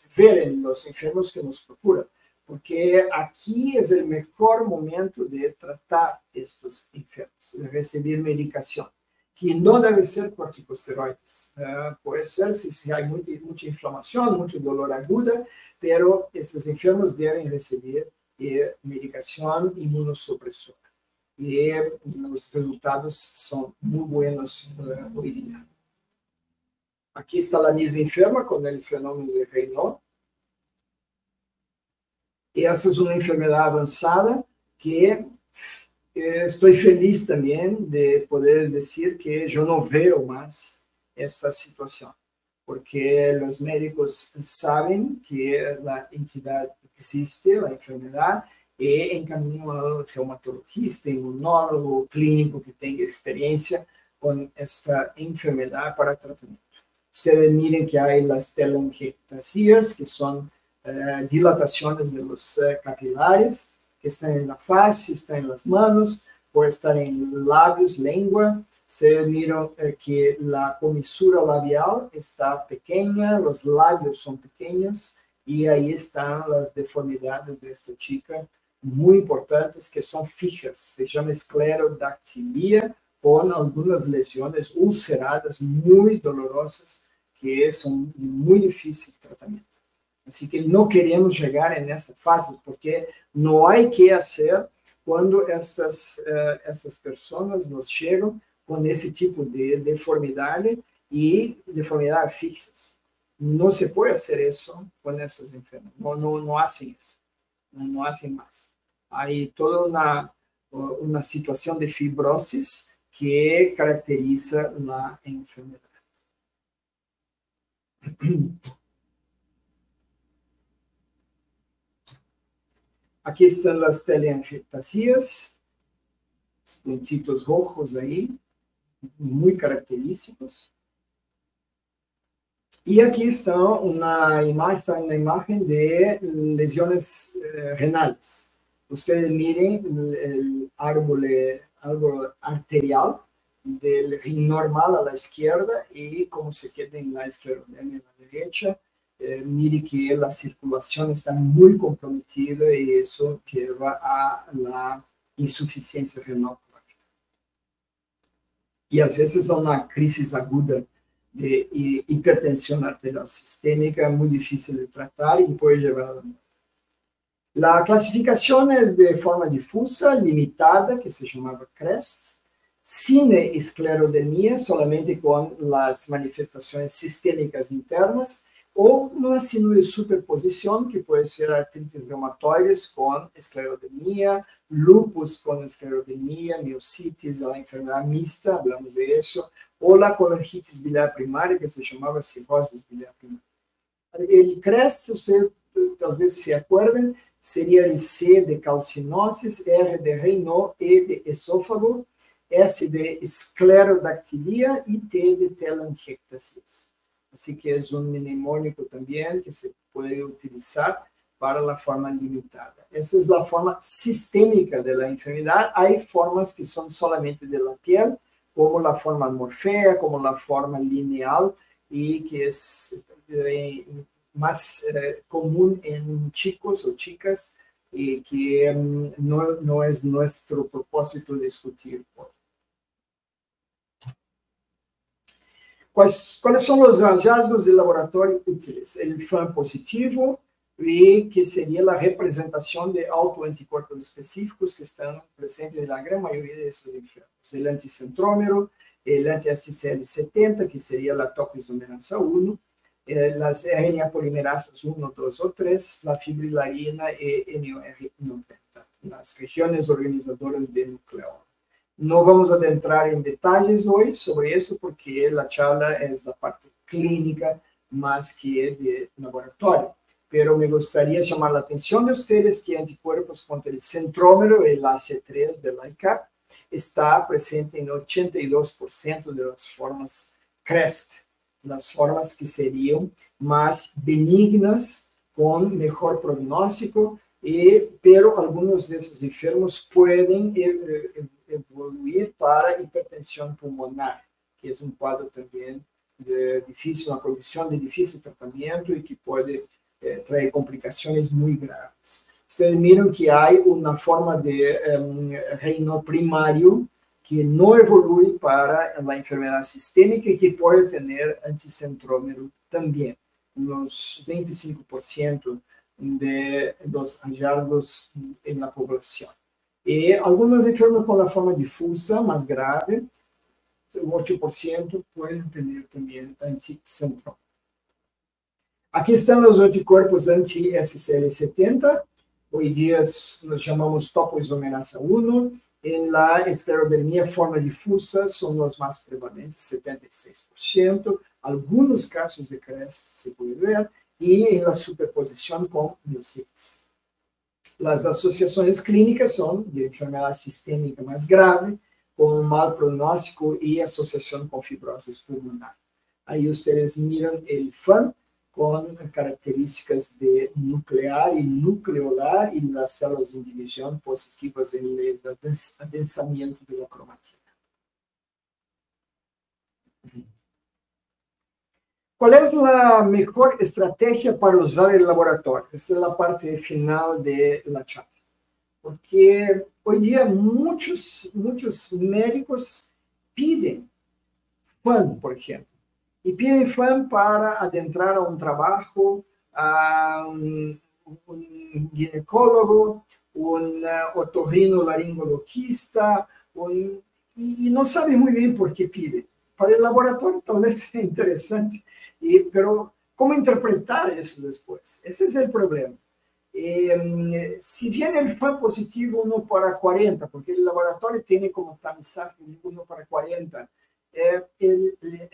ver nos enfermos que nos procuram, porque aqui é o melhor momento de tratar estes enfermos, de receber medicação, que não deve ser corticosteroides. Pode ser se há muita inflamação, muito dolor agudo, mas esses enfermos devem receber medicação imunossupressora. E os resultados são muito buenos hoje em dia. Aqui está a mesma enferma com o fenômeno de Raynaud. E essa é uma enfermidade avançada que estou feliz também de poder dizer que eu não vejo mais esta situação, porque os médicos sabem que a entidade existe, a enfermidade, e encaminham ao reumatologista, imunólogo, clínico que tem experiência com esta enfermidade para tratamento. Vocês mirem que há as telangiectasias, que são dilataciones de los capilares, que están en la faz, están en las manos, puede estar en labios, lengua. Ustedes miran que la comisura labial está pequeña, los labios son pequeños, y ahí están las deformidades de esta chica, muy importantes, que son fijas. Se llama esclerodactilia, con algunas lesiones ulceradas muy dolorosas, que son de muy difícil tratamiento. Así que no queremos llegar en esta fase, porque no hay que hacer cuando estas personas nos llegan con ese tipo de deformidad y deformidades fixas. No se puede hacer eso con esas enfermas. No hacen eso. No hacen más. Hay toda una situación de fibrosis que caracteriza la enfermedad. Aquí están las telangiectasias, los puntitos rojos ahí, muy característicos. Y aquí está una imagen de lesiones renales. Ustedes miren el árbol arterial del rin normal a la izquierda y cómo se queda en la esclerodermia a la derecha. Mire que la circulación está muy comprometida y eso lleva a la insuficiencia renal crónica. Y a veces una crisis aguda de hipertensión arterial sistémica, muy difícil de tratar y puede llevar a la muerte. La clasificación es de forma difusa, limitada, que se llamaba CREST, sin esclerodermia, solamente con las manifestaciones sistémicas internas, o una síndrome de superposición, que puede ser artritis reumatoides con esclerodermia, lupus con esclerodermia, miositis, la enfermedad mixta, hablamos de eso, o la colangitis biliar primaria, que se llamaba cirrosis biliar primaria. El CREST, ustedes tal vez se acuerden, sería el C de calcinosis, R de Raynaud, E de esófago, S de esclerodactilia y T de telangiectasias. Así que es un mnemónico también que se puede utilizar para la forma limitada. Esa es la forma sistémica de la enfermedad. Hay formas que son solamente de la piel, como la forma morfea, como la forma lineal, y que es más común en chicos o chicas, y que no es nuestro propósito discutir hoy. ¿Cuáles son los hallazgos de laboratorio útiles? El FAM positivo, y que sería la representación de autoanticuerpos específicos que están presentes en la gran mayoría de estos enfermos. El anticentrómero, el anti-SCL70, que sería la topoisomerasa 1, las RNA polimerasas 1, 2 o 3, la fibrilarina y NOR90, las regiones organizadoras del nucleolo. No vamos a adentrar en detalles hoy sobre eso porque la charla es la parte clínica más que de laboratorio. Pero me gustaría llamar la atención de ustedes que anticuerpos contra el centrómero, el AC3 del ICAP, está presente en 82% de las formas CREST, las formas que serían más benignas, con mejor pronóstico, pero algunos de esos enfermos pueden evoluir para hipertensión pulmonar, que es un cuadro también difícil, una condición de difícil tratamiento y que puede traer complicaciones muy graves. Ustedes miran que hay una forma de Raynaud primario que no evolúe para la enfermedad sistémica y que puede tener anticentrómero también, unos 25% de los hallazgos en la población. Y algunos enfermos con la forma difusa, más grave, 8% pueden tener también anticentrómero. Aquí están los anticuerpos anti-SCL70, hoy día nos llamamos topoisomerasa 1, en la esclerodermia forma difusa son los más prevalentes, 76%, algunos casos de CREST se puede ver, y en la superposición con miositis. Las asociaciones clínicas son de enfermedad sistémica más grave, con un mal pronóstico y asociación con fibrosis pulmonar. Ahí ustedes miran el FAM con características de nuclear y nucleolar y las células en división positivas en el adensamiento de la cromatina. ¿Cuál es la mejor estrategia para usar el laboratorio? Esta es la parte final de la charla. Porque hoy día muchos médicos piden FAM, por ejemplo. Y piden FAM para adentrar a un trabajo, a un ginecólogo, un otorrinolaringologista, y no sabe muy bien por qué pide. Para el laboratorio tal vez sea interesante, pero ¿cómo interpretar eso después? Ese es el problema. Si viene el FAM positivo 1 para 40, porque el laboratorio tiene como tamizaje 1 para 40,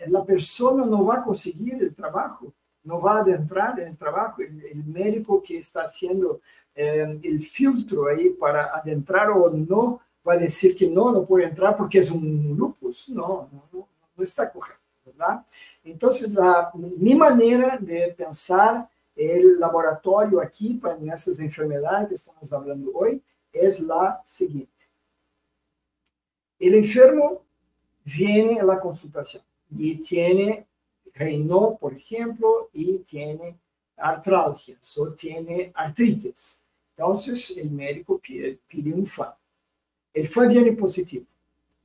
la persona no va a conseguir el trabajo, no va a adentrar en el trabajo. El médico que está haciendo el filtro ahí para adentrar o no, va a decir que no puede entrar porque es un lupus. No está correcto, ¿verdad? Entonces, mi manera de pensar el laboratorio aquí para esas enfermedades que estamos hablando hoy es la siguiente. El enfermo viene a la consultación y tiene Raynaud, por ejemplo, y tiene artralgias o tiene artritis. Entonces, el médico pide un FAM. El FAM viene positivo.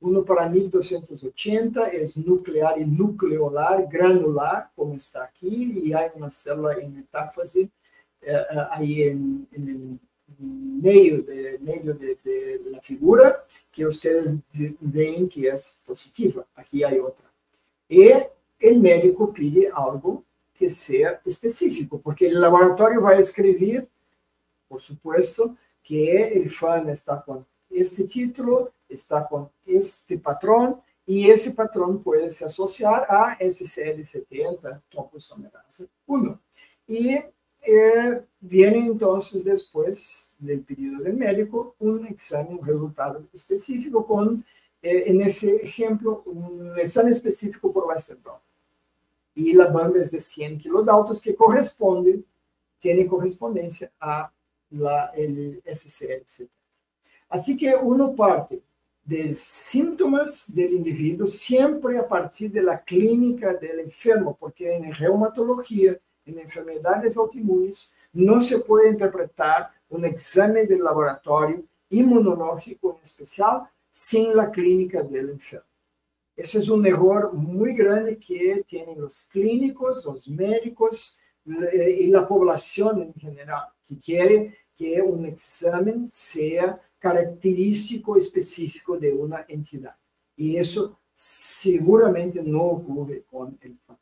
1 para 1280 es nuclear y nucleolar, granular, como está aquí, y hay una célula en metáfase ahí en el medio de la figura, que ustedes ven que es positiva. Aquí hay otra. Y el médico pide algo que sea específico, porque el laboratorio va a escribir, por supuesto, que el FAM está con este título, está con este patrón, y ese patrón puede se asociar a SCL70, topoisomerasa 1. Y viene entonces después del pedido del médico un examen, un resultado específico con, en ese ejemplo, un examen específico por Westerdahl. Y la banda es de 100 kilodaltons que tiene correspondencia a el SCL70. Así que uno parte de los síntomas del individuo siempre a partir de la clínica del enfermo, porque en reumatología, en enfermedades autoinmunes, no se puede interpretar un examen de laboratorio inmunológico en especial sin la clínica del enfermo. Ese es un error muy grande que tienen los clínicos, los médicos y la población en general, que quiere que un examen sea característico específico de una entidad. Y eso seguramente no ocurre con el FAM.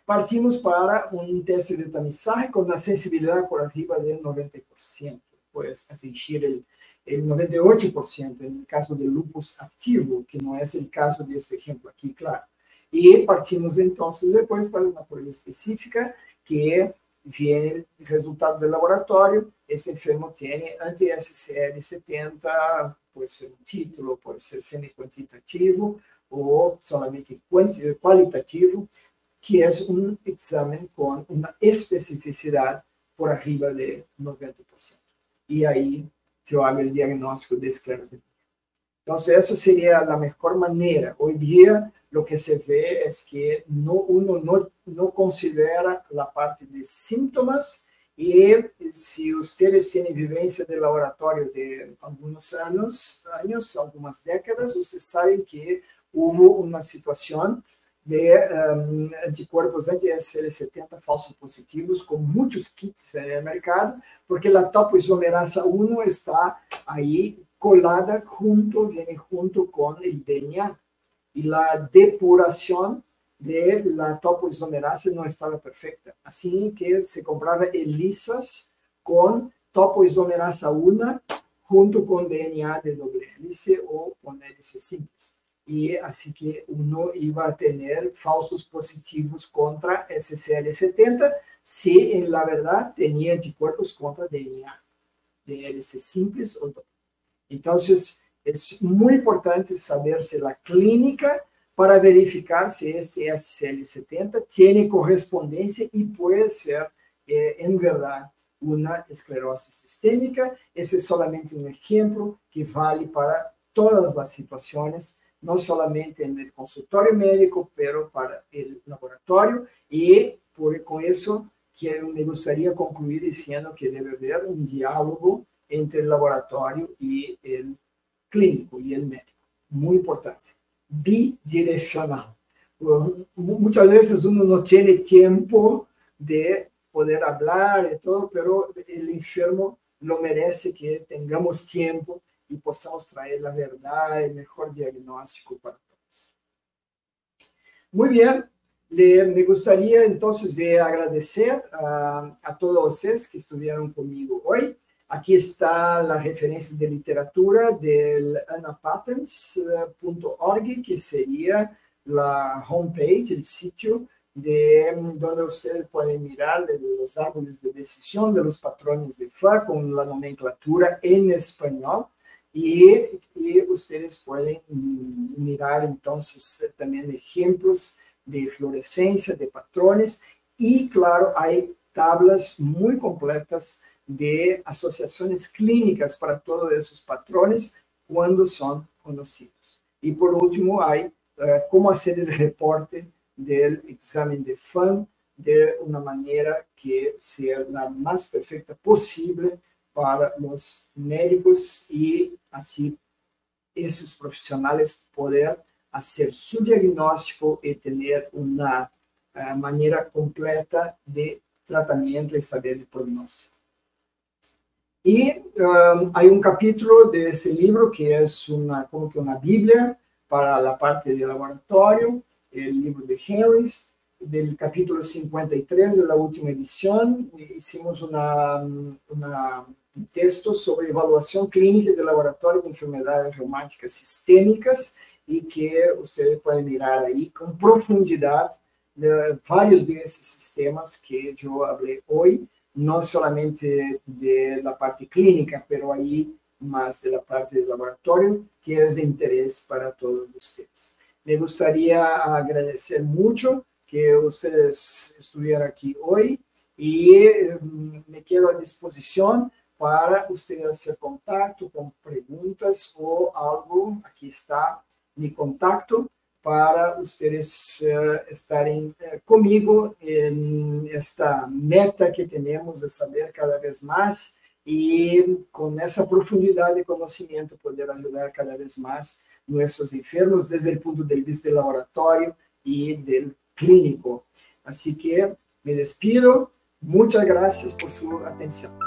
Partimos para un test de tamizaje con la sensibilidad por arriba del 90%. Puedes atingir el 98% en el caso del lupus activo, que no es el caso de este ejemplo aquí, claro. Y partimos entonces después para una prueba específica que viene el resultado del laboratorio. Este enfermo tiene anti-SCL70, puede ser un título, puede ser semi-cuantitativo o solamente cualitativo, que es un examen con una especificidad por arriba de 90%. Y ahí yo hago el diagnóstico de esclerodermia. Entonces, esa sería la mejor manera. Hoy día lo que se ve es que uno no considera la parte de síntomas, y si ustedes tienen vivencia de laboratorio de algunos años, algunas décadas, ustedes saben que hubo una situación de anticuerpos anti-SL70 falsos positivos con muchos kits en el mercado, porque la topoisomerasa 1 está ahí colada viene junto con el DNA, y la depuración de la topoisomerasa no estaba perfecta. Así que se compraba ELISAs con topoisomerasa 1 junto con DNA de doble hélice o con hélices simples. Y así que uno iba a tener falsos positivos contra SCL70 si en la verdad tenía anticuerpos contra DNA de hélices simples o doble. Entonces, es muy importante saberse la clínica para verificar si este SL70 tiene correspondencia y puede ser, en verdad, una esclerosis sistémica. Ese es solamente un ejemplo que vale para todas las situaciones, no solamente en el consultorio médico, pero para el laboratorio. Y con eso me gustaría concluir diciendo que debe haber un diálogo entre el laboratorio y el clínico y el médico. Muy importante. Bidireccional. Muchas veces uno no tiene tiempo de poder hablar y todo, pero el enfermo lo merece que tengamos tiempo y podamos traer la verdad, el mejor diagnóstico para todos. Muy bien, me gustaría entonces de agradecer a todos ustedes que estuvieron conmigo hoy. Aquí está la referencia de literatura del anapatents.org, que sería la homepage, el sitio donde ustedes pueden mirar los árboles de decisión de los patrones de FA con la nomenclatura en español. Y ustedes pueden mirar entonces también ejemplos de fluorescencia, de patrones, y claro, hay tablas muy completas de asociaciones clínicas para todos esos patrones cuando son conocidos. Y por último, hay cómo hacer el reporte del examen de FAM de una manera que sea la más perfecta posible para los médicos y así esos profesionales poder hacer su diagnóstico y tener una manera completa de tratamiento y saber el pronóstico. Y hay un capítulo de ese libro que es como que una Biblia para la parte de laboratorio, el libro de Harris, del capítulo 53 de la última edición. Hicimos un texto sobre evaluación clínica de laboratorio de enfermedades reumáticas sistémicas y que ustedes pueden mirar ahí con profundidad de varios de esos sistemas que yo hablé hoy, no solamente de la parte clínica, pero ahí más de la parte del laboratorio, que es de interés para todos ustedes. Me gustaría agradecer mucho que ustedes estuvieran aquí hoy y me quedo a disposición para ustedes hacer contacto con preguntas o algo. Aquí está mi contacto para ustedes estarem comigo en esta meta que tenemos de saber cada vez más y con esa profundidad de conocimiento poder ayudar cada vez más nuestros enfermos desde el punto de vista del laboratorio y del clínico. Así que me despido. Muchas gracias por su atención.